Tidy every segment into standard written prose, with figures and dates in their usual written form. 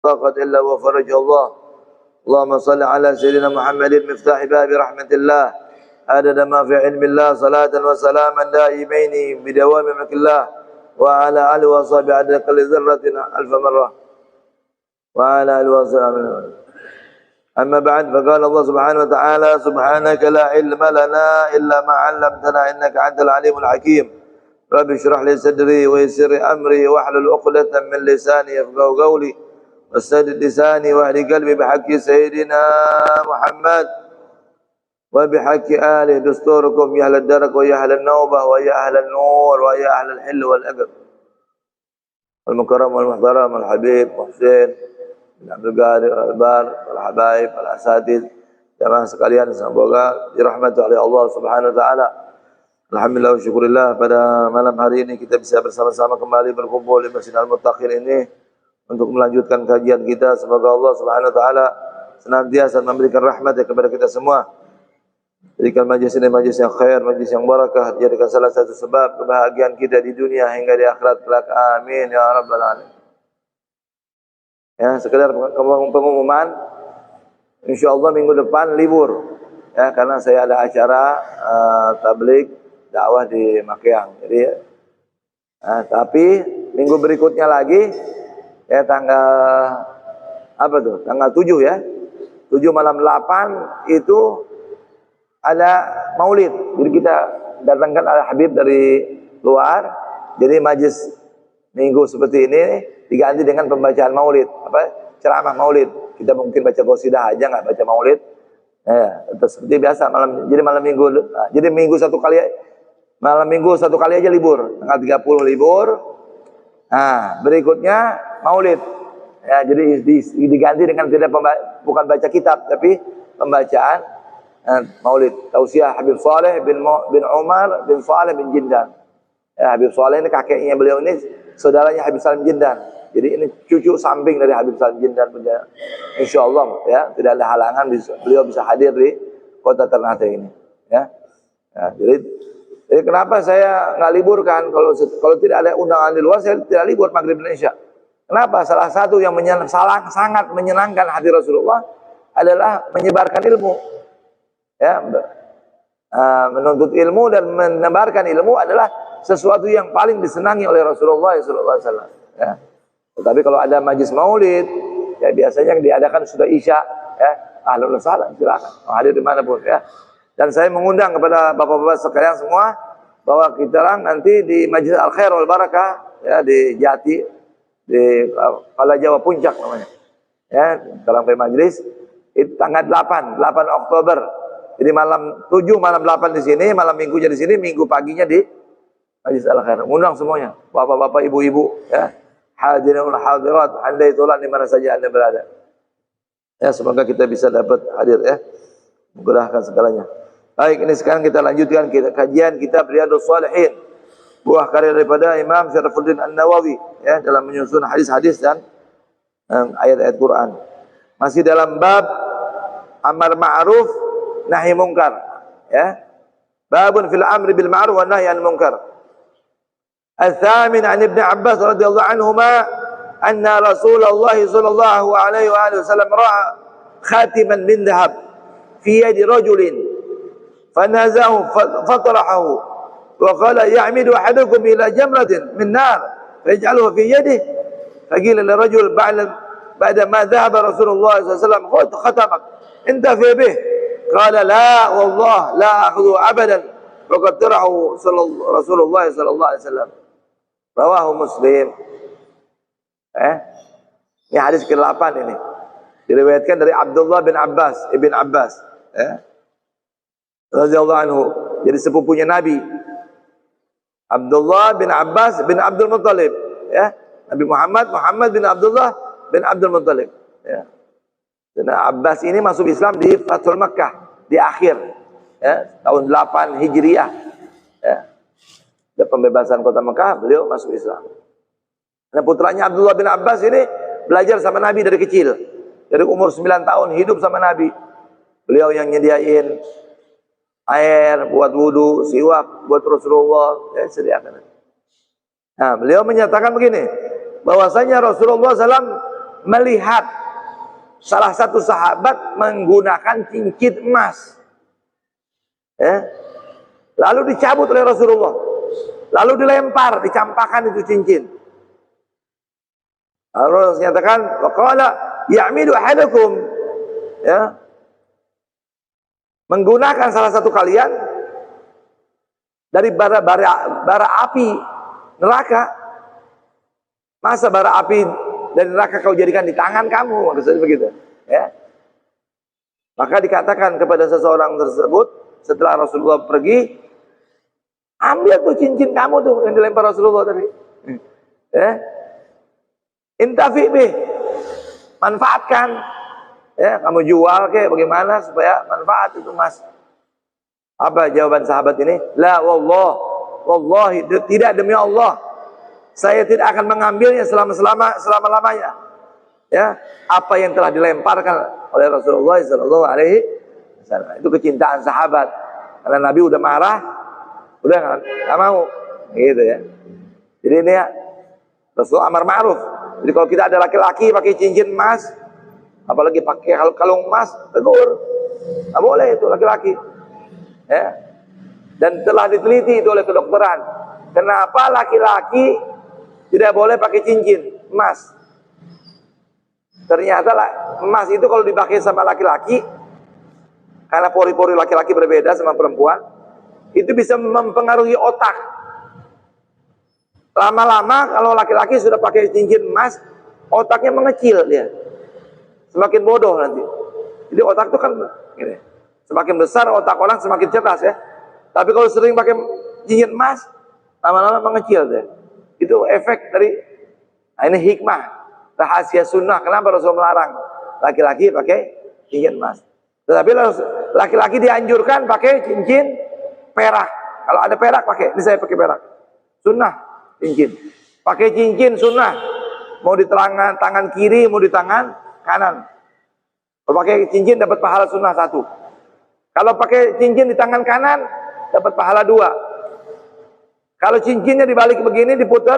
طاقة إلا وفرج الله. اللهم صل على سيدنا محمد مفتاح باب رحمة الله عدد ما في علم الله صلاة وسلاما دائمين بدوام ملك الله وعلى آله وصحبه عدد كل ذرة ألف مرة وعلى آله وصحبه. أما بعد فقال الله سبحانه وتعالى سبحانك لا علم لنا إلا ما علمتنا إنك أنت العليم الحكيم. رب اشرح لي صدري ويسر أمري واحلل عقدة من لساني يفقهوا قولي واستهدد لساني واهد قلبي بحق سيدنا محمد وبحق آله دستوركم يا أهل الدرك ويا أهل النوبة ويا أهل النور ويا أهل الحل والأقل المكرم والمحترم الحبيب محسن bin Abdul Qadir Al-Bar, al-habaib, al-asatid, jamaah sekalian, semoga dirahmati oleh Allah Subhanahu wa taala. Alhamdulillah wa syukurillah, pada malam hari ini kita bisa bersama-sama kembali berkumpul di Masjid Al-Muttaqin ini untuk melanjutkan kajian kita. Semoga Allah Subhanahu wa taala senantiasa memberikan rahmat kepada kita semua. Jadikan majlis ini majlis yang khair, majlis yang barakah, jadikan salah satu sebab kebahagiaan kita di dunia hingga di akhirat kelak. Amin ya rabbal alamin. Ya, sekedar pengumuman, insyaallah minggu depan libur, ya, karena saya ada acara tabligh dakwah di Makiang. Jadi, tapi minggu berikutnya lagi, ya tanggal apa tuh? Tanggal 7 ya, 7 malam 8 itu ada maulid. Jadi kita datangkan al-habib dari luar. Jadi majlis minggu seperti ini diganti dengan pembacaan maulid, ceramah maulid. Kita mungkin baca qasidah aja, nggak baca maulid. Ya, seperti biasa jadi malam minggu. Nah, jadi malam minggu satu kali aja libur, tanggal 30 libur. Nah, berikutnya maulid. Ya, jadi diganti dengan bukan baca kitab, tapi pembacaan maulid. Tausiah Habib Saleh bin Umar bin Saleh bin Jindan. Ya, Habib Saleh ini kakeknya beliau, ini saudaranya Habib Salim Jindan. Jadi ini cucu samping dari Habib Salim Jindan punya. Insyaallah ya, tidak ada halangan beliau bisa hadir di kota Ternate ini, ya. Nah, jadi kenapa saya nggak liburkan? Kalau tidak ada undangan di luar, saya tidak libur maghrib Indonesia. Kenapa? Salah satu yang sangat menyenangkan hati Rasulullah adalah menyebarkan ilmu. Ya, menuntut ilmu dan menebarkan ilmu adalah sesuatu yang paling disenangi oleh Rasulullah SAW. Ya. Tetapi kalau ada majlis maulid, ya biasanya yang diadakan sudah isya, ya, ahlan wa sahlan, silakan hadir dimanapun, ya. Dan saya mengundang kepada bapak-bapak sekalian semua bahwa kita nanti di Majlis Al Khair wal Barakah, ya, di Jati, di Kala Jawa Puncak namanya, ya, dalam majlis itu tanggal 8 Oktober. Jadi malam 7 malam 8 di sini, malam minggunya di sini, minggu paginya di Majlis Al Khair. Undang semuanya, bapak-bapak, ibu-ibu, ya. Hadirin wal hadirat, andai tolak di mana saja Anda berada. Ya, semoga kita bisa dapat hadir, ya. Mudahkan segalanya. Baik, ini sekarang kita lanjutkan kajian kitab Riyadhus Shalihin. Buah karya daripada Imam Syarafuddin An-Nawawi, ya, dalam menyusun hadis-hadis dan ayat-ayat Quran. Masih dalam bab amar ma'ruf nahi mungkar, ya. Babun fil amri bil ma'ruf wa nahyi 'anil munkar. الثامن عن ابن عباس رضي الله عنهما أن رسول الله صلى الله عليه وآله وسلم رأى خاتما من ذهب في يد رجل فنازعه فطرحه وقال يعمد أحدكم إلى جمرة من نار فيجعله في يده فقيل للرجل بعد ما ذهب رسول الله صلى الله عليه وسلم خذ ختمك انتفع به قال لا والله لا أخذه أبدا وقد طرحه رسول الله صلى الله عليه وسلم. Rawahu Muslim. Ini hadis ke-8 ini. Diriwayatkan dari Abdullah bin Abbas, Ibn Abbas, radhiyallahu anhu. Jadi sepupunya Nabi. Abdullah bin Abbas bin Abdul Muttalib, ya. Nabi Muhammad bin Abdullah bin Abdul Muttalib, ya. Dan Abbas ini masuk Islam di Fathul Makkah, di akhir, ya, tahun 8 Hijriah, ya. Pembebasan kota Mekah, beliau masuk Islam. Nah, putranya Abdullah bin Abbas ini belajar sama Nabi dari kecil. Dari umur 9 tahun hidup sama Nabi. Beliau yang nyediain air buat wudu, siwak buat Rasulullah, ya, sediakan. Nah, beliau menyatakan begini, bahwasanya Rasulullah SAW melihat salah satu sahabat menggunakan cincin emas, ya. Lalu dicabut oleh Rasulullah, lalu dilempar, dicampakkan itu cincin. Lalu nyatakan, waqala ya'midu ahadukum, ya, menggunakan salah satu kalian dari bara api neraka. Masa bara api dari neraka kau jadikan di tangan kamu, maksudnya begitu, ya. Maka dikatakan kepada seseorang tersebut setelah Rasulullah pergi, ambil tuh cincin kamu tuh yang dilempar Rasulullah tadi, ya. Intafi bih, manfaatkan, ya, kamu jual kayak bagaimana supaya manfaat itu mas. Apa jawaban sahabat ini? La wallah, wallahi, tidak, demi Allah, saya tidak akan mengambilnya selama-lamanya. Ya, apa yang telah dilemparkan oleh Rasulullah sallallahu alaihi wasallam. Itu kecintaan sahabat. Karena Nabi udah marah, udah nggak mau, gitu ya. Jadi ini ya, Rasul amar ma'ruf. Jadi kalau kita ada laki-laki pakai cincin emas, apalagi pakai kalung emas, tegur. Nggak boleh itu laki-laki. Ya. Dan telah diteliti itu oleh kedokteran. Kenapa laki-laki tidak boleh pakai cincin emas? Ternyata emas itu kalau dipakai sama laki-laki, karena pori-pori laki-laki berbeda sama perempuan, itu bisa mempengaruhi otak. Lama-lama kalau laki-laki sudah pakai cincin emas, otaknya mengecil dia. Semakin bodoh nanti. Jadi otak itu kan gini, semakin besar otak orang semakin cerdas ya. Tapi kalau sering pakai cincin emas, lama-lama mengecil dia. Itu efek dari, nah ini hikmah, rahasia sunnah. Kenapa Rasul melarang laki-laki pakai cincin emas? Tetapi laki-laki dianjurkan pakai cincin perak. Kalau ada perak pakai, ini saya pakai perak. Sunnah. Cincin, pakai cincin sunnah, mau di tangan kiri, mau di tangan kanan. Kalau pakai cincin dapat pahala sunnah 1. Kalau pakai cincin di tangan kanan dapat pahala 2. Kalau cincinnya dibalik begini diputar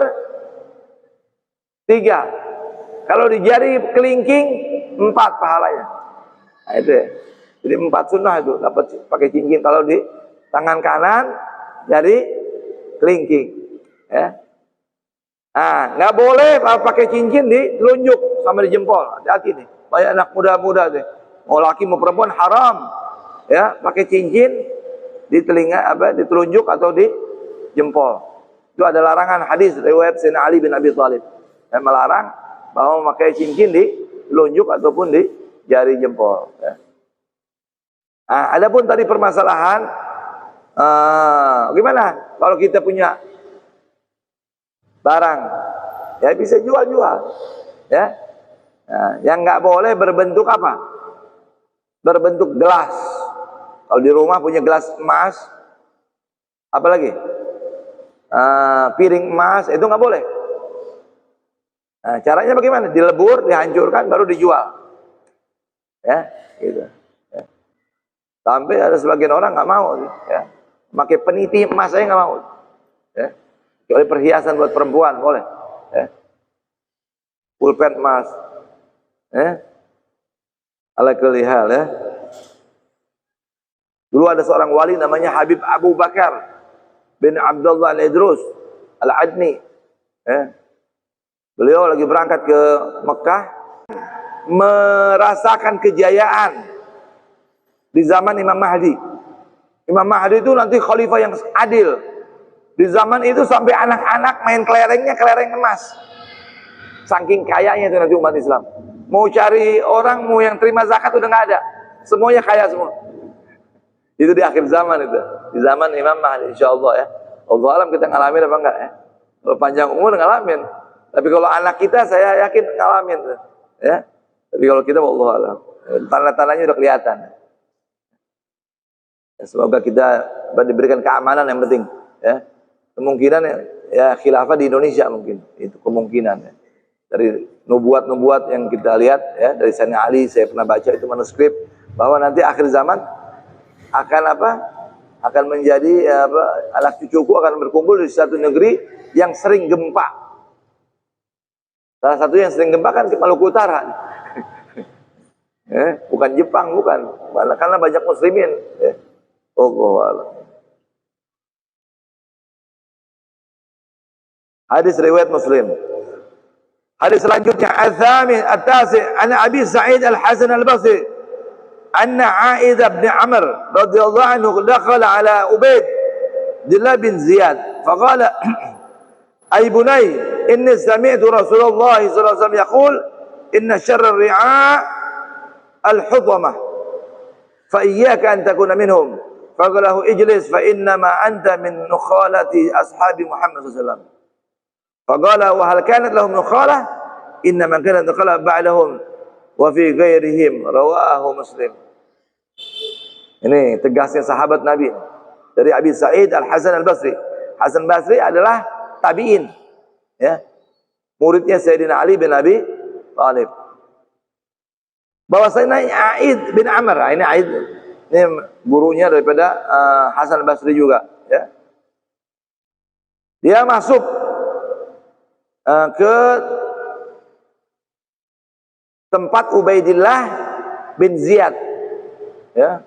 3. Kalau di jari kelingking 4 pahalanya. Nah itu ya. Jadi 4 sunnah itu dapat pakai cincin kalau di tangan kanan, jari kelingking, ya. Nah, nggak boleh pakai cincin di telunjuk sama di jempol. Hati-hati nih, banyak anak muda-muda deh, mau laki mau perempuan haram, ya, pakai cincin di telinga, di telunjuk atau di jempol. Itu ada larangan hadis riwayat Sayyidina Ali bin Abi Thalib yang melarang bahwa memakai cincin di telunjuk ataupun di jari jempol. Ya. Nah, adapun tadi permasalahan, gimana kalau kita punya barang, ya bisa jual-jual, ya. Nah, yang nggak boleh berbentuk apa? Berbentuk gelas. Kalau di rumah punya gelas emas, apalagi piring emas, itu nggak boleh. Nah, caranya bagaimana? Dilebur, dihancurkan, baru dijual, ya, gitu. Ya. Sampai ada sebagian orang nggak mau, ya, pakai peniti emas saya nggak mau, ya. Kecuali perhiasan buat perempuan boleh, ya. Pulpen emas, ya. Ala kulli hal, ya. Dulu ada seorang wali namanya Habib Abu Bakar bin Abdullah Al-Idrus Al-Adni, ya. Beliau lagi berangkat ke Mekah, merasakan kejayaan di zaman Imam Mahdi. Imam Mahdi itu nanti khalifah yang adil. Di zaman itu sampai anak-anak main kelerengnya kelereng emas. Saking kayanya itu nanti umat Islam. Mau cari orang, mau yang terima zakat udah nggak ada. Semuanya kaya semua. Itu di akhir zaman itu. Di zaman Imam Mahdi, insyaAllah, ya. Allah alam kita ngalamin apa enggak, ya. Kalau panjang umur ngalamin. Tapi kalau anak kita saya yakin ngalamin, ya. Tapi kalau kita Allah alam, tanda-tandanya udah kelihatan. Ya, semoga kita diberikan keamanan yang penting, ya. Kemungkinan ya khilafah di Indonesia mungkin itu kemungkinan, ya. Dari nubuat-nubuat yang kita lihat, ya, dari Sayyidina Ali saya pernah baca itu manuskrip bahwa nanti akhir zaman akan apa? Akan menjadi anak cucuku akan berkumpul di satu negeri yang sering gempa. Salah satu yang sering gempa kan Maluku Utara. Bukan Jepang, bukan. Karena banyak muslimin. Allahu a'lam. Hadis riwayat Muslim. Hadis selanjutnya at-tasi' an Abi Sa'id Al-Hasan Al-Basri anna A'id bin Amr radhiyallahu anhu dakhala ala Ubaydillah bin Ziyad faqala ay bunay inni sami'tu Rasulullah sallallahu alaihi wasallam yaqul inna syarra ar-ri'a al-hudhamah fa iyyaka an takuna minhum faqala lahu ijlis fa inna ma anta min nukhalati ashabi Muhammad sallallahu alaihi wasallam. Faqala wa hal kanat lahum nukhalah inna man kanat nukhalah ba'dahum wa fi ghairihim rawahu Muslim. Ini tegasnya sahabat Nabi dari Abi Sa'id Al-Hasan Al-Basri. Hasan Basri adalah tabi'in, ya. Muridnya Sayyidina Ali bin Abi Thalib. Bahwasanya A'id bin Amr, ini A'id ini gurunya daripada Hasan Al-Basri juga, ya. Dia masuk ke tempat Ubaidillah bin Ziyad, ya.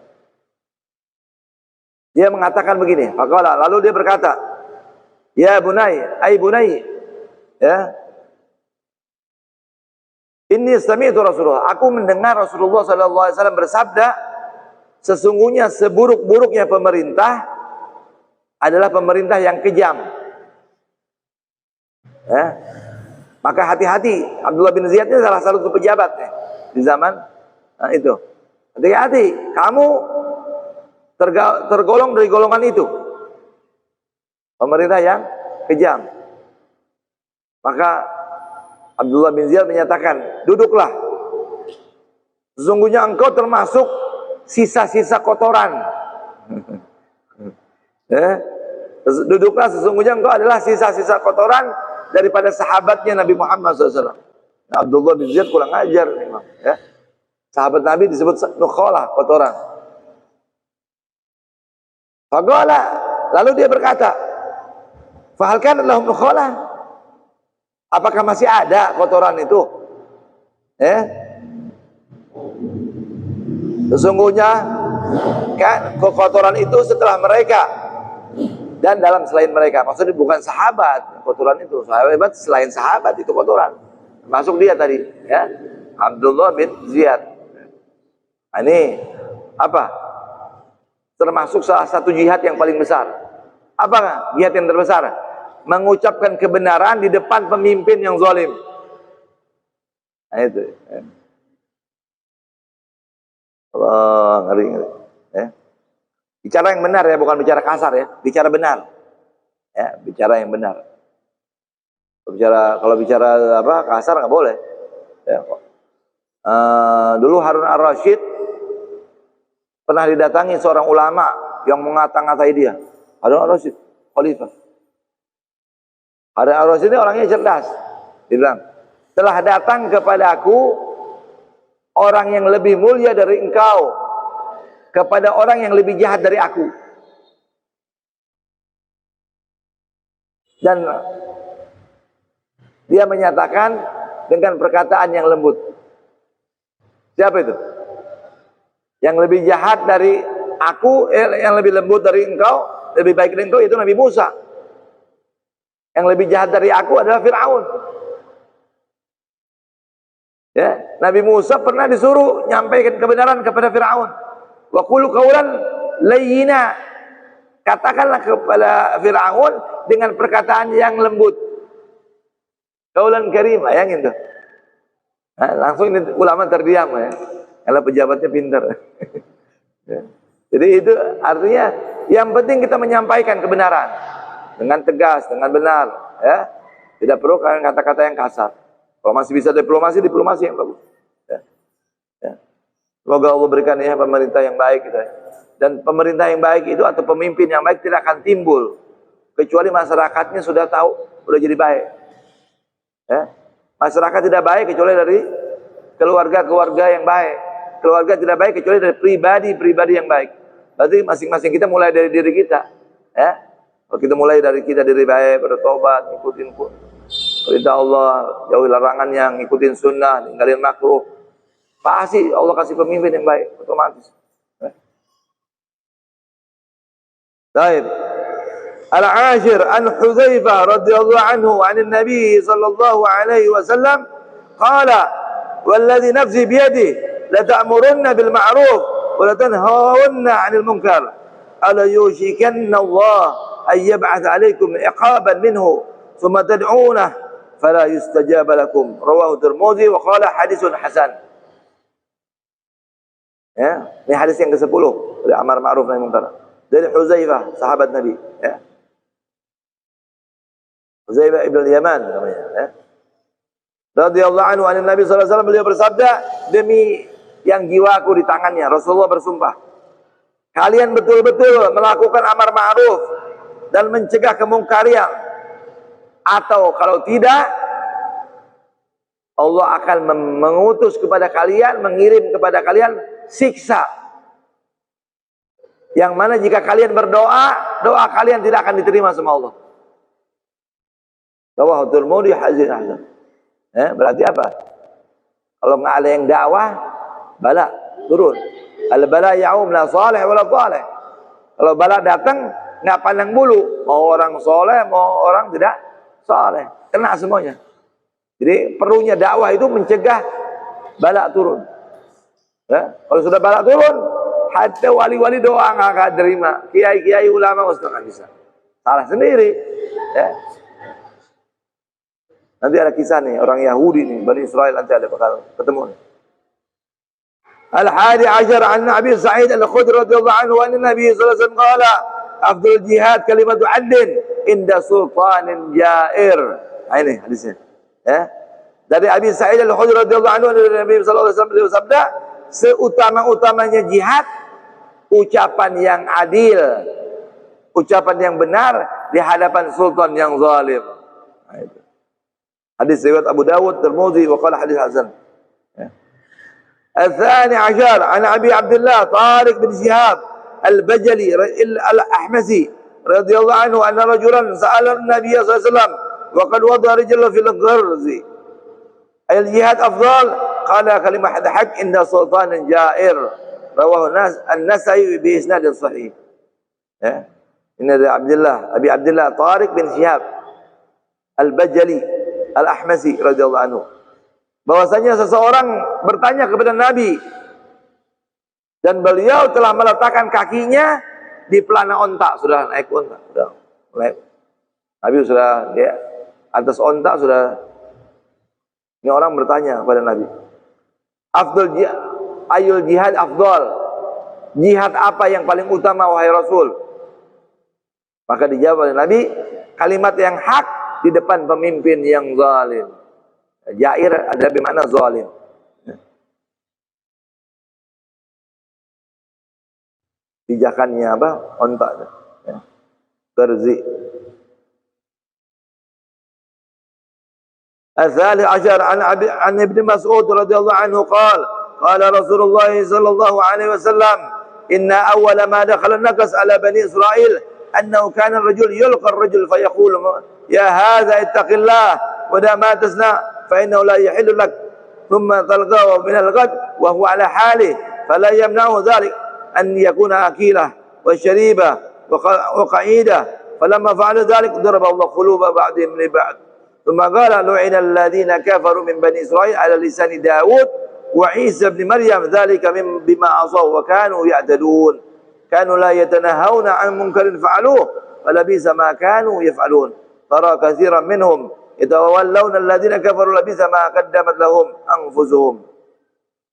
Dia mengatakan begini, faqala, lalu dia berkata, ya bunai, ay bunai, ya. Inni sami'tu Rasulullah, aku mendengar Rasulullah sallallahu alaihi wasallam bersabda, sesungguhnya seburuk-buruknya pemerintah adalah pemerintah yang kejam. Ya. Maka hati-hati, Abdullah bin Ziyad ini salah satu pejabat di zaman itu. Hati-hati, kamu tergolong dari golongan itu, pemerintah yang kejam. Maka Abdullah bin Ziyad menyatakan, duduklah, sesungguhnya engkau termasuk sisa-sisa kotoran. Duduklah, sesungguhnya engkau adalah sisa-sisa kotoran daripada sahabatnya Nabi Muhammad SAW. Nah, Abdullah bin Ziyad kurang ajar memang, ya. Sahabat Nabi disebut nukhalah, kotoran. Faqala, lalu dia berkata, fahal kana lahum nukhalah? Apakah masih ada kotoran itu? Sesungguhnya kan kotoran itu setelah mereka dan dalam selain mereka. Maksudnya bukan sahabat kotoran itu, sahabat selain sahabat itu kotoran. Masuk dia tadi, ya, Abdullah bin Ziyad. Nah, ini apa? Termasuk salah satu jihad yang paling besar. Apa jihad yang terbesar? Mengucapkan kebenaran di depan pemimpin yang zalim. Nah, itu. Allah, ngeri. Ya. Bicara yang benar, ya, bukan bicara kasar, ya. Bicara benar. Ya, bicara yang benar. Kalau bicara apa kasar nggak boleh. Ya. Dulu Harun Ar-Rasyid pernah didatangi seorang ulama yang mengata-ngatai dia. Harun Ar-Rasyid, khalifah. Harun Ar-Rasyid ini orangnya cerdas. Dia bilang, telah datang kepadaku orang yang lebih mulia dari engkau kepada orang yang lebih jahat dari aku. Dan dia menyatakan dengan perkataan yang lembut. Siapa itu? Yang lebih jahat dari aku, yang lebih lembut dari engkau, lebih baik dari engkau, itu Nabi Musa. Yang lebih jahat dari aku adalah Fir'aun. Ya, Nabi Musa pernah disuruh nyampaikan kebenaran kepada Fir'aun. Wa qulu qawlan layyina. Katakanlah kepada Fir'aun dengan perkataan yang lembut. Qawlan karim, bayangin tuh. Nah, langsung ini ulama terdiam, ya. Kalau pejabatnya pintar. Ya. Jadi itu artinya yang penting kita menyampaikan kebenaran dengan tegas, dengan benar, ya. Tidak perlu kata-kata yang kasar. Kalau masih bisa diplomasi yang bagus. Ya. Ya. Semoga Allah berikan, ya, pemerintah yang baik kita. Dan pemerintah yang baik itu atau pemimpin yang baik tidak akan timbul kecuali masyarakatnya sudah tahu, sudah jadi baik. Ya. Masyarakat tidak baik kecuali dari keluarga-keluarga yang baik. Keluarga tidak baik kecuali dari pribadi-pribadi yang baik. Berarti masing-masing kita mulai dari diri kita. Ya. Kalau kita mulai dari kita diri baik, bertobat, ikutin pun. perintah Allah, jauhi larangannya, ngikutin sunnah, ninggalin makruh. Pasti Allah kasih pemimpin yang baik, otomatis. Baik. Al-ashir an Hudzaifah radhiyallahu anhu 'an an-nabi sallallahu alaihi wasallam qala walladhi nafsi biyadihi la ta'murunna bil ma'ruf wa la tanhawunna 'anil munkar ala yushikanna Allah an yab'ath 'alaykum iqaban minhu thumma tad'unah fala yustajab lakum rawahu Tirmidzi wa qala haditsun hasan. Ya, ini hadis yang ke-10 dari amar ma'ruf nahi munkar dari Hudzaifah, sahabat Nabi, ya. Hudzaifah ibn al-Yaman namanya, ya. Radhiyallahu anhu an Nabi sallallahu alaihi wasallam, beliau bersabda, demi yang jiwaku di tangannya, Rasulullah bersumpah, kalian betul-betul melakukan amar ma'ruf dan mencegah kemungkaran, atau kalau tidak Allah akan mengutus kepada kalian, mengirim kepada kalian siksa, yang mana jika kalian berdoa, doa kalian tidak akan diterima sama Allah. Rawahu Tirmidzi hadits hasan. Berarti apa? Kalau nggak ada yang dakwah, bala turun. Al bala yaum la salih wala salih. Kalau bala datang nggak pandang bulu, mau orang soleh, mau orang tidak soleh, kena semuanya. Jadi perlunya dakwah itu mencegah bala turun. Kalau sudah bala turun, hatta wali-wali doa nggak akan terima, kiai-kiai ulama ustaz nggak bisa, salah sendiri. Nanti ada kisah nih orang Yahudi nih, Bani Israel, nanti ada bakal ketemu nih. Al-hadi ashar an Abi Sa'id Al-Khudri radhiyallahu anhu an Nabi sallallahu alaihi wasallam qala afdal jihad kalimatu adlin inda sultanin jair. Ini hadisnya. Ya. Dari Abi Sa'id Al-Khudri radhiyallahu anhu dari Nabi sallallahu alaihi wasallam beliau sabda, seutama-utamanya jihad ucapan yang adil, ucapan yang benar di hadapan sultan yang zalim. Nah, itu. Hadis riwayat Abu Dawud, Tirmidzi wa qala hadis hasan. الثاني عشر عن أبي عبد الله طارق بن شهاب البجلي الأحمسي رضي الله عنه أن رجلا سأل النبي صلى الله عليه وسلم وقد وضع رجله في الغرز أي الجهاد أفضل؟ قال كلمة حق إن سلطان جائر رواه النسائي بإسناد صحيح. إن أبي عبد الله طارق بن شهاب البجلي Al-Ahmasi radhiyallahu anhu, bahwasanya seseorang bertanya kepada Nabi dan beliau telah meletakkan kakinya di pelana onta, sudah naik onta, sudah naik. Nabi sudah dia atas onta sudah. Ini orang bertanya kepada Nabi, afdal jihad, ayul jihad afdal, jihad apa yang paling utama wahai Rasul? Maka dijawab oleh Nabi, kalimat yang hak di depan pemimpin yang zalim. Jair adalah bermakna zalim. Pijakannya apa? Ontak. Terzi. الثالث عشر عن ابن مسعود رضي الله عنه قال قال رسول الله صلى الله عليه وسلم إن أول ما دخل النقص على بني إسرائيل أنه كان الرجل يلقى الرجل فيقول يا هذا اتق الله ودا ما تصنع فإنه لا يحل لك ثم تلقاه من الغد وهو على حاله فلا يمنعه ذلك أن يكون أكيله وشريبه وقعيده فلما فعلوا ذلك ضرب الله قلوب بعضهم لبعض ثم قال لعن الذين كفروا من بني إسرائيل على لسان داود وعيسى بن مريم ذلك بما عصوا وكانوا يعتدون كانوا لا يتناهون عن منكر فعلوه فلبئس ما كانوا يفعلون ترى كثيرا منهم يتولون الذين كفروا لبئس ما قدمت لهم أنفسهم.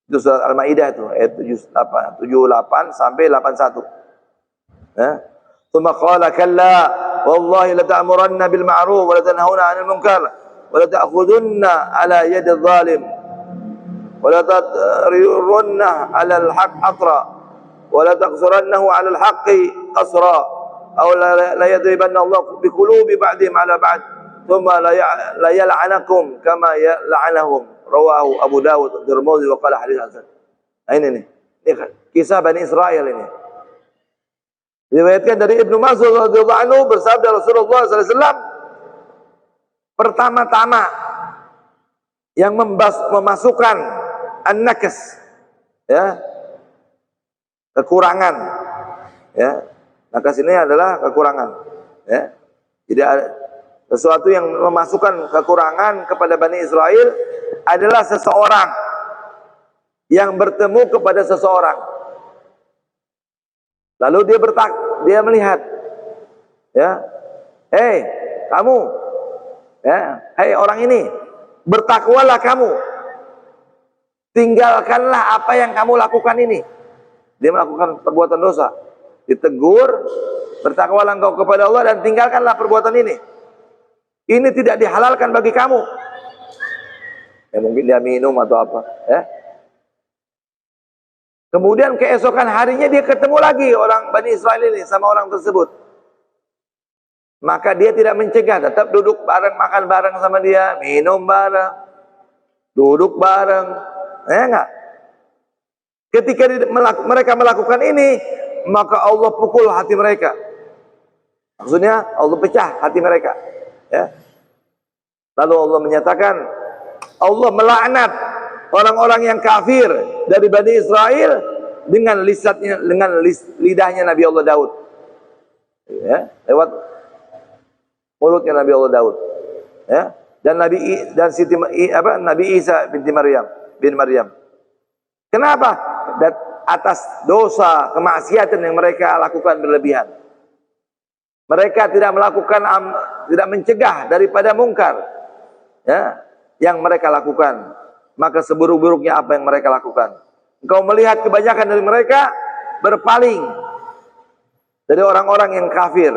Itu surat Al-Maidah itu ayat 78 sampai 81. ثم قال كلا والله لتأمرن بالمعروف ولتنهون عن المنكر ولتأخذن على يد الظالم ولتطرن على الحق حطرا ولتقصرنه على الحق قصرا أو لا يضربن الله بقلوب بعضهم على بعض ثم لا يلعنكم كما لعنهم رواه Abu Dawud Tirmidzi wa qala hadits hasan. Ini kisah Bani Israel ini. Diriwayatkan dari Ibnu Mas'ud radhiyallahu anhu bersabda Rasulullah sallallahu alaihi wasallam, pertama-tama yang memasukkan an-naqs, ya, kekurangan, ya. Naqs ini adalah kekurangan, ya. Jadi sesuatu yang memasukkan kekurangan kepada Bani Israel adalah seseorang yang bertemu kepada seseorang. Lalu dia melihat, ya, hei kamu, ya, hei orang ini, bertakwalah kamu, tinggalkanlah apa yang kamu lakukan ini. Dia melakukan perbuatan dosa, ditegur, bertakwalah engkau kepada Allah dan tinggalkanlah perbuatan ini. Ini tidak dihalalkan bagi kamu. Ya mungkin dia minum atau apa, ya. Kemudian keesokan harinya dia ketemu lagi orang Bani Israel ini sama orang tersebut. Maka dia tidak mencegah, tetap duduk bareng, makan bareng sama dia, minum bareng, duduk bareng, ya enggak? Ketika mereka melakukan ini, maka Allah pukul hati mereka. Maksudnya Allah pecah hati mereka, ya. Lalu Allah menyatakan, Allah melaknat orang-orang yang kafir dari Bani Israel dengan lidahnya Nabi Allah Daud, ya, lewat mulutnya Nabi Allah Daud, ya, dan Nabi Isa bin Maryam. Kenapa? Atas dosa kemaksiatan yang mereka lakukan berlebihan. Mereka tidak mencegah daripada mungkar, ya, yang mereka lakukan. Maka seburuk-buruknya apa yang mereka lakukan. Engkau melihat kebanyakan dari mereka berpaling dari orang-orang yang kafir.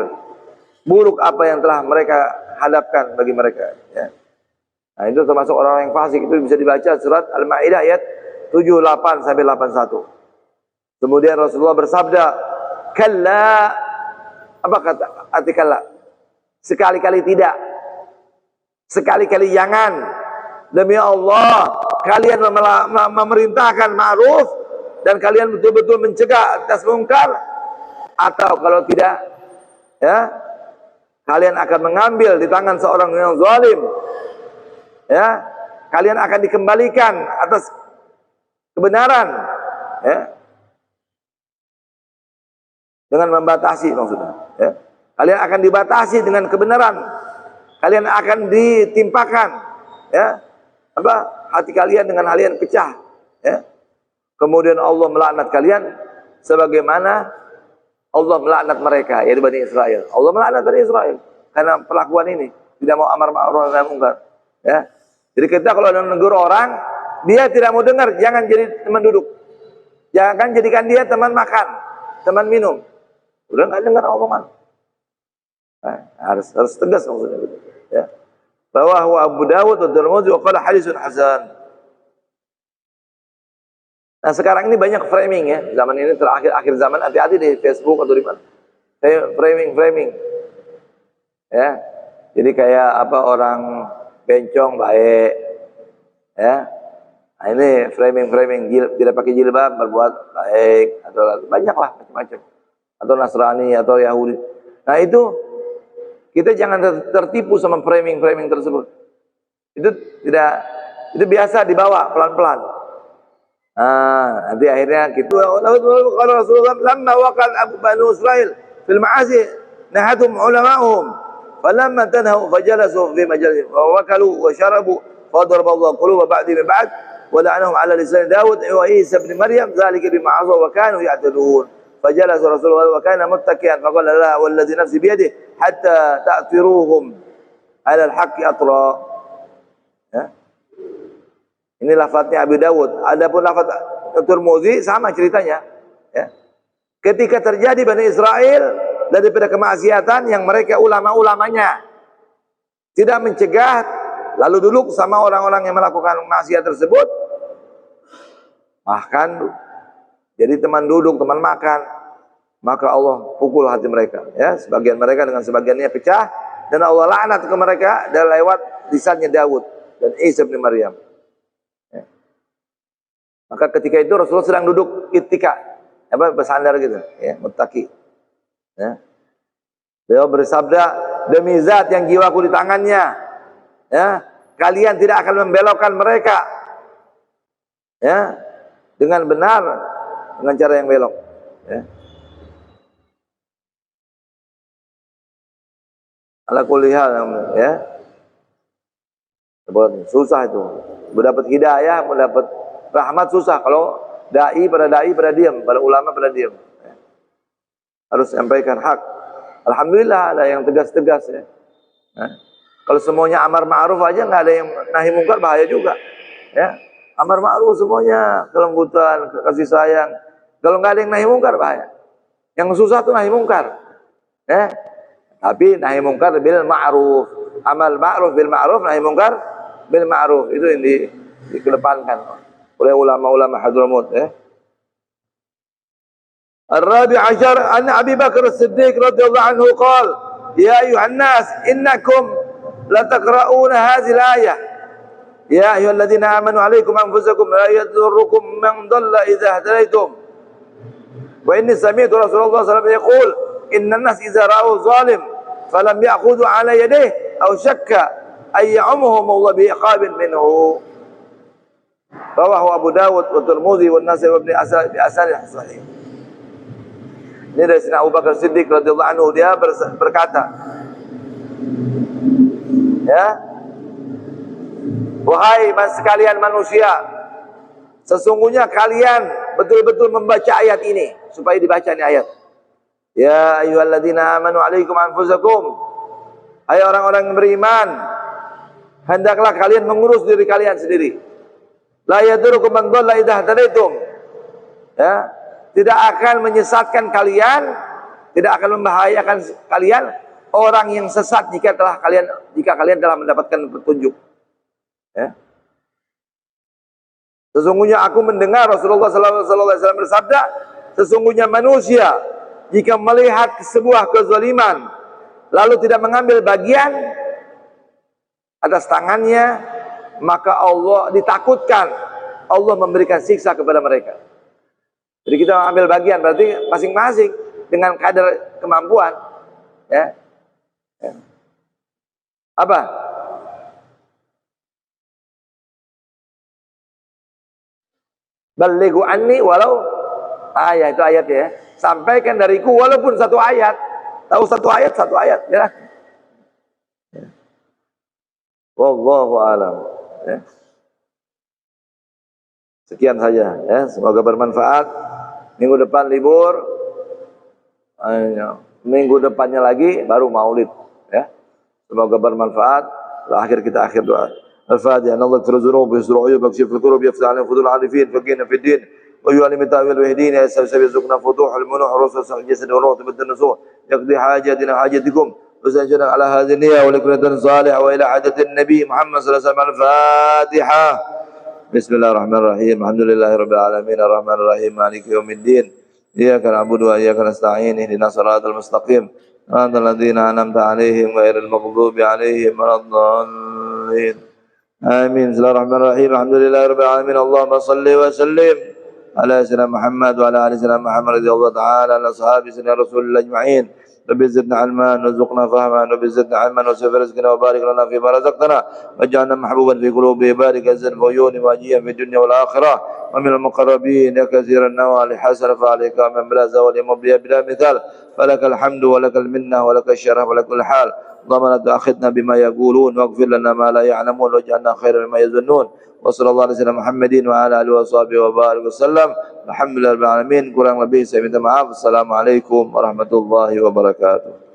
Buruk apa yang telah mereka hadapkan bagi mereka, ya. Nah, itu termasuk orang yang fasik. Itu bisa dibaca surat Al-Maidah ayat 78 sampai 81. Kemudian Rasulullah bersabda, "Kalla." Apa kata arti kalla? Sekali-kali tidak. Sekali-kali jangan. Demi Allah, kalian memerintahkan ma'ruf dan kalian betul-betul mencegah atas mungkar, atau kalau tidak, ya, kalian akan mengambil di tangan seorang yang zalim, ya, kalian akan dikembalikan atas kebenaran, ya, dengan membatasi, maksudnya, ya, kalian akan dibatasi dengan kebenaran, kalian akan ditimpakan, ya, hati kalian dengan hal yang pecah, ya. Kemudian Allah melaknat kalian sebagaimana Allah melaknat mereka, yaitu Bani Israel. Allah melaknat Bani Israel karena perlakuan ini, tidak mau amar ma'ruf nahi munkar, ya. Jadi kita kalau menegur orang, dia tidak mau dengar, jangan jadi teman duduk, jangan jadikan dia teman makan, teman minum. Udah nggak dengar omongan, nah, harus tegas maksudnya, gitu, ya. Rawahu Abu Dawud wa Tirmidzi wa qala hadisun hasan. Nah, sekarang ini banyak framing, ya. Zaman ini akhir zaman, hati-hati di Facebook atau di mana. Framing. Ya. Jadi kayak apa, orang bencong baik, ya. Nah, ini framing tidak pakai jilbab berbuat baik, atau banyaklah macam-macam. Atau Nasrani atau Yahudi. Nah, itu kita jangan tertipu sama framing tersebut. Itu biasa dibawa pelan-pelan. Nanti akhirnya kita kalau Rasulullah lamma waqal Abu Banu Israil fil ma'asi nahatum ulama'uhum falamma tanhaw fajalasu fi majalihim wa wakalu wa syarabu fadaraba Allah quluba ba'di min ba'd wa la'anahum 'ala lisan Daud wa Isa ibn Maryam dzalika bima 'asaw wa kanu ya'tadun. فجلس رسول الله وكان متكئا فقال لا والذي نفسي بيده حتى تأثروهم على الحق أطرا. Ya. Ini lafadznya Abu Dawud. Adapun lafadz Tirmidzi sama ceritanya, ya. Ketika terjadi Bani Israel daripada kemaksiatan yang mereka ulama-ulamanya tidak mencegah, lalu duduk sama orang-orang yang melakukan maksiat tersebut, bahkan jadi teman duduk, teman makan, maka Allah pukul hati mereka, ya. Sebagian mereka dengan sebagiannya pecah, dan Allah laknat ke mereka dan lewat lisannya Daud dan Isa bin Maryam, ya. Maka ketika itu Rasulullah sedang duduk ittika, bersandar gitu, ya, muttaqi, ya. Beliau bersabda, demi zat yang jiwaku di tangannya, Ya, kalian tidak akan membelokkan mereka, ya, dengan benar, dengan cara yang belok. Ya. Ala kulli hal, ya. Susah itu. Mendapat hidayah, mendapat rahmat susah. Kalau dai pada diam, pada ulama pada diam. Ya. Harus sampaikan hak. Alhamdulillah ada yang tegas-tegas, ya. Ya. Kalau semuanya amar ma'ruf aja nggak ada yang nahi mungkar, bahaya juga. Ya. Amar ma'ruf semuanya, kelembutan, kasih sayang. Kalau nggak ada yang nahi mungkar, bahaya. Yang susah tuh nahi mungkar. Ya. Tapi nahi mungkar bil ma'ruf. Amal ma'ruf bil ma'ruf, nahi mungkar bil ma'ruf. Itu yang dikedepankan oleh ulama-ulama Hadramut, ya. Ar-rabi' ashar an Abi Bakar As-Siddiq radhiyallahu anhu qala, ya ayuhan nas innakum la taqra'una hadhihi al-ayah. Ya ayyuhalladzina amanu 'alaikum anfusakum la yadurrukum man dhalla idza hadaytum. Wa inni sami'tu Rasulullah sallallahu alaihi wasallam yaqul inna an-nas idza ra'u zalim falam ya'khudhu 'ala yadihi aw shakka ay ya'umuhum Allah bi iqabin minhu. Rawahu Abu Dawud wa Tirmidzi wa An-Nasa'i wa Ibnu Asad bi asanid sahih. Ini dari Sayyidina Abu Bakar Siddiq radhiyallahu anhu, dia berkata, ya, wahai sekalian manusia, sesungguhnya kalian betul-betul membaca ayat ini, supaya dibaca ini ayat. Ya ayyuhalladzina amanu 'alaikum anfusakum. Hai orang-orang yang beriman, hendaklah kalian mengurus diri kalian sendiri. La yadurukum man dhalla idza hadaytum. Ya, tidak akan menyesatkan kalian, tidak akan membahayakan kalian orang yang sesat jika kalian telah mendapatkan petunjuk. Ya. Sesungguhnya aku mendengar Rasulullah sallallahu alaihi wasallam bersabda, sesungguhnya manusia jika melihat sebuah kezaliman lalu tidak mengambil bagian atas tangannya, maka Allah ditakutkan, Allah memberikan siksa kepada mereka. Jadi kita ambil bagian, berarti masing-masing dengan kadar kemampuan, ya. Ya. Apa? Balighu anni walau ayat, itu ayat, ya. Sampaikan dariku walaupun satu ayat. Tahu satu ayat, ya. Ya. Wallahu a'lam. Ya. Sekian saja, ya. Semoga bermanfaat. Minggu depan libur. Minggu depannya lagi baru maulid, ya. Semoga bermanfaat. Akhir doa. Al-Fatihah. Allah yaghfir dzunubi, yusra uyub, yakshif al-kurub, yaftah 'ala fudul 'arifin, faqina fi din, wa yu'allim ta'wil wa yahdina, yasabbizuqna futuhul munuh, rusul al-jasad wa ruh tabaddan nusuh, yaqdi hajatina hajatikum, wa sajana 'ala hadhihi niyyah wa likulli salih wa ila hadatin nabi Muhammad sallallahu alaihi wasallam. Al-Fatihah. Bismillahirrahmanirrahim. Alhamdulillahirabbil alamin, arrahmanir rahim, maliki yaumiddin. Iyyaka na'budu wa iyyaka nasta'in. Ihdinas siratal mustaqim. Shiratal ladzina an'amta 'alaihim ghairil maghdubi 'alaihim waladdallin. Amin. Bismillahirrahmanirrahim. Alhamdulillahirabbil alamin. Allahumma shalli wa sallim ala sayyidina Muhammad wa ala ali sayyidina Muhammad radhiyallahu ta'ala an ashabi sayyidina Rasulillah ajma'in. رب زدنا علما وارزقنا فهما رب زدنا علما وسع رزقنا وبارك لنا فيما رزقتنا واجعلنا محبوبا في قلوب عبادك عزا وعيون واجيا في الدنيا والاخره ومن المقربين يا كثير النوال حسن فعليك من بلا زوال مبليا بلا مثال فلك الحمد ولك المنه ولك الشرف ولك الحال. اللهم لا تؤاخذنا بما يقولون واغفر لنا ما لا يعلمون واجعلنا خيرا مما يظنون. وصلى الله على سيدنا Muhammadin wa ala alihi washabihi wa barik wasallam. Alhamdulillahirabbil alamin. Kurang lebih saya minta maaf. Assalamualaikum warahmatullahi wabarakatuh.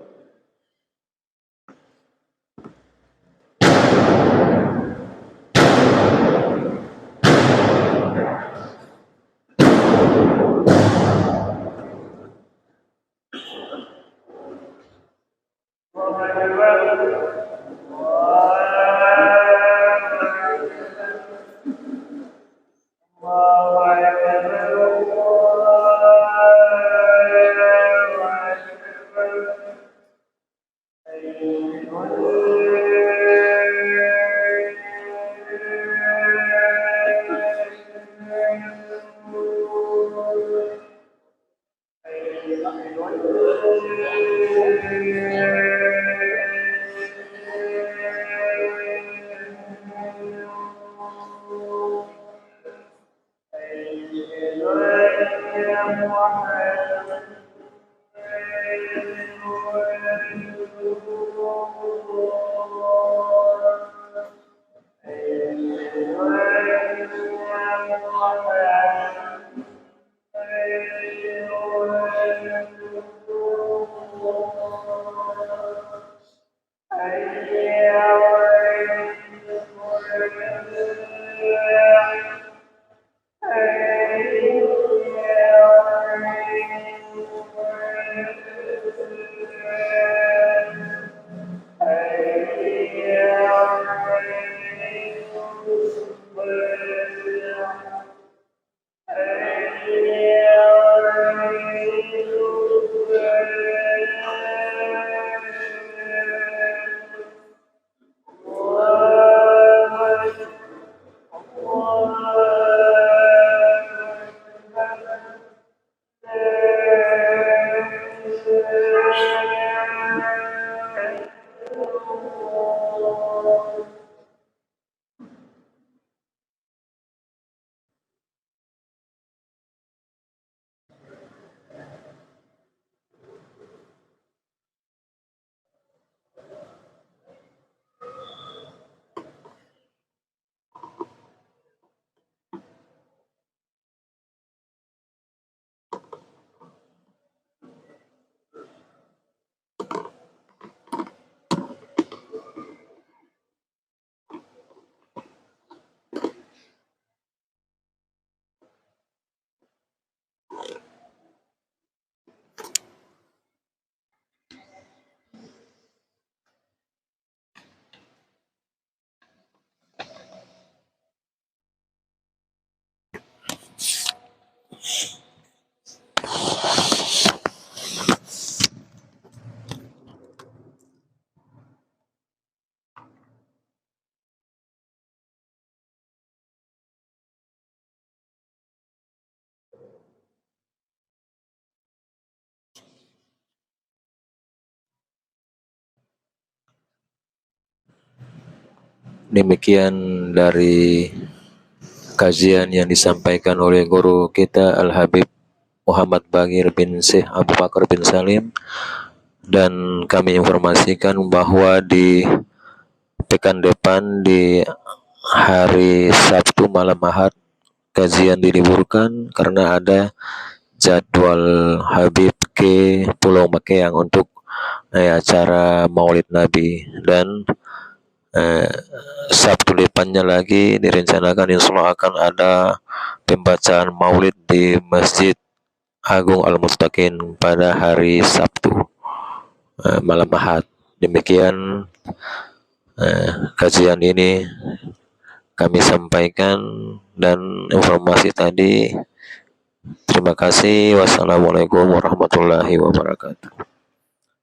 Demikian dari kajian yang disampaikan oleh guru kita Al-Habib Muhammad Baqir bin Syekh Abu Bakar bin Salim, dan kami informasikan bahwa di pekan depan di hari Sabtu malam Ahad kajian diliburkan karena ada jadwal Habib ke Pulau Makeang untuk acara Maulid Nabi, dan Sabtu depannya lagi direncanakan insya Allah akan ada pembacaan Maulid di Masjid Agung Al-Mustaqim pada hari Sabtu malam Ahad. Demikian kajian ini kami sampaikan dan informasi tadi. Terima kasih. Wassalamualaikum warahmatullahi wabarakatuh.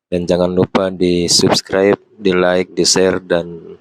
Dan jangan lupa di subscribe, di like, di share, dan